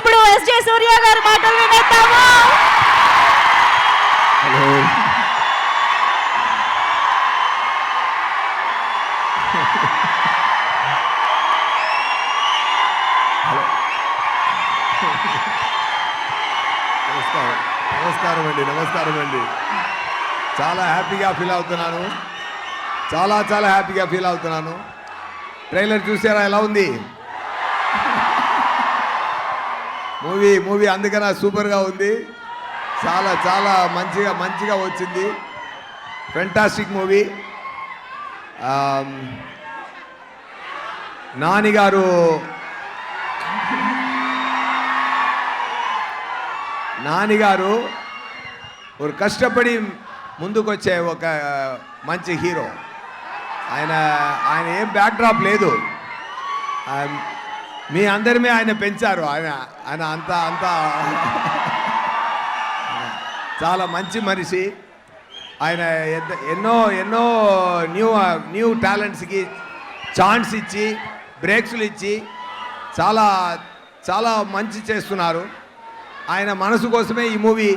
ఇప్పుడు ఎస్జే సూర్య గారి మాటలు వినేద్దాము. నమస్కారం అండి. చాలా హ్యాపీగా ఫీల్ అవుతున్నాను. చాలా హ్యాపీగా ఫీల్ అవుతున్నాను. ట్రైలర్ చూసారా ఎలా ఉంది? మూవీ అందుకనే సూపర్గా ఉంది. చాలా మంచిగా వచ్చింది. Fantastic movie. నానిగారు ఒక కష్టపడి ముందుకొచ్చే ఒక మంచి హీరో. ఆయన ఏం బ్యాక్డ్రాప్ లేదు. మీ అందరిమే ఆయన పెంచారు. ఆయన అంతా చాలా మంచి మనిషి. ఆయన ఎన్నో న్యూ టాలెంట్స్కి ఛాన్స్ ఇచ్చి బ్రేక్స్లు ఇచ్చి చాలా మంచి చేస్తున్నారు. ఆయన మనసు కోసమే ఈ మూవీ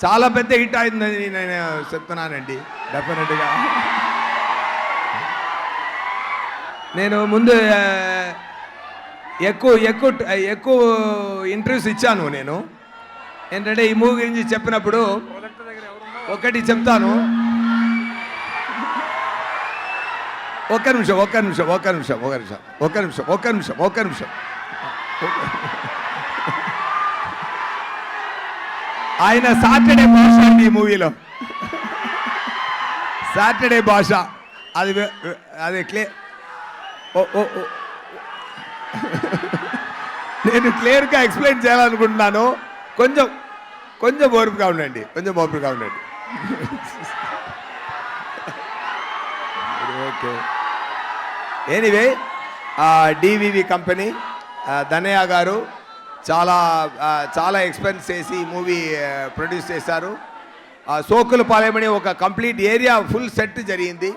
చాలా పెద్ద హిట్ అయిందని నేను చెప్తున్నానండి. డెఫినెట్గా నేను ముందు ఎక్కువ ఇంటర్వ్యూస్ ఇచ్చాను. నేను ఏంటంటే ఈ మూవీ గురించి చెప్పినప్పుడు ఒకటి చెప్తాను. ఒక్క నిమిషం. ఆయన సాటర్డే భాష అండి ఈ మూవీలో. సాటర్డే భాష అది నేను క్లియర్గా ఎక్స్ప్లెయిన్ చేయాలనుకుంటున్నాను. కొంచెం ఓర్పుగా ఉండండి. Okay. Anyway DVV company Danayya గారు చాలా ఎక్స్పెన్స్ చేసి ఈ మూవీ ప్రొడ్యూస్ చేశారు. సోకుల పాలెమని ఒక కంప్లీట్ ఏరియా ఫుల్ సెట్ జరిగింది.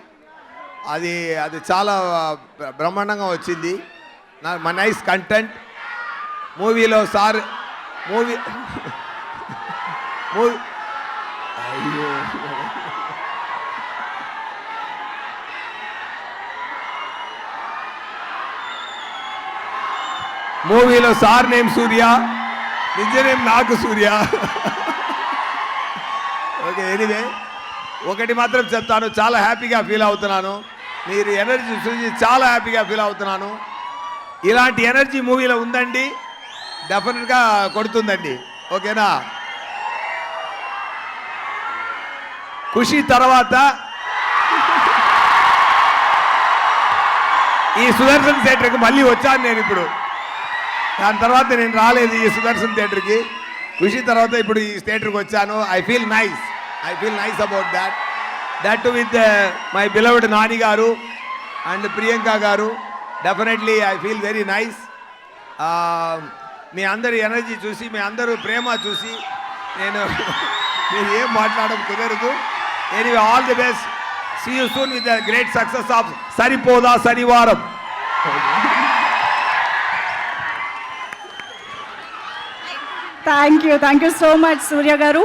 అది చాలా బ్రహ్మాండంగా వచ్చింది. నైస్ కంటెంట్ మూవీలో. మూవీలో సార్ నేమ్ సూర్య, నిజ నేమ్ నాకు సూర్య. ఓకే. ఎనీవే ఒకటి మాత్రం చెప్తాను, చాలా హ్యాపీగా ఫీల్ అవుతున్నాను. మీరు ఎనర్జీ చూసి చాలా హ్యాపీగా ఫీల్ అవుతున్నాను. ఇలాంటి ఎనర్జీ మూవీలో ఉందండి, డెఫినెట్గా కొడుతుందండి. ఓకేనా? ఖుషి తర్వాత ఈ సుదర్శన్ థియేటర్కి మళ్ళీ వచ్చాను నేను. ఇప్పుడు దాని తర్వాత నేను రాలేదు ఈ సుదర్శన్ థియేటర్కి. ఖుషి తర్వాత ఇప్పుడు ఈ థియేటర్కి వచ్చాను. I feel nice about that with my beloved Nani garu and Priyanka garu. Definitely I feel very nice. మీ అందరి ఎనర్జీ చూసి, మీ అందరూ ప్రేమ చూసి నేను ఏం మాట్లాడడం కుదరదు. Anyway all the best. See you soon with the great success of Saripodhaa Sanivaaram. Thank you so much Surya గారు.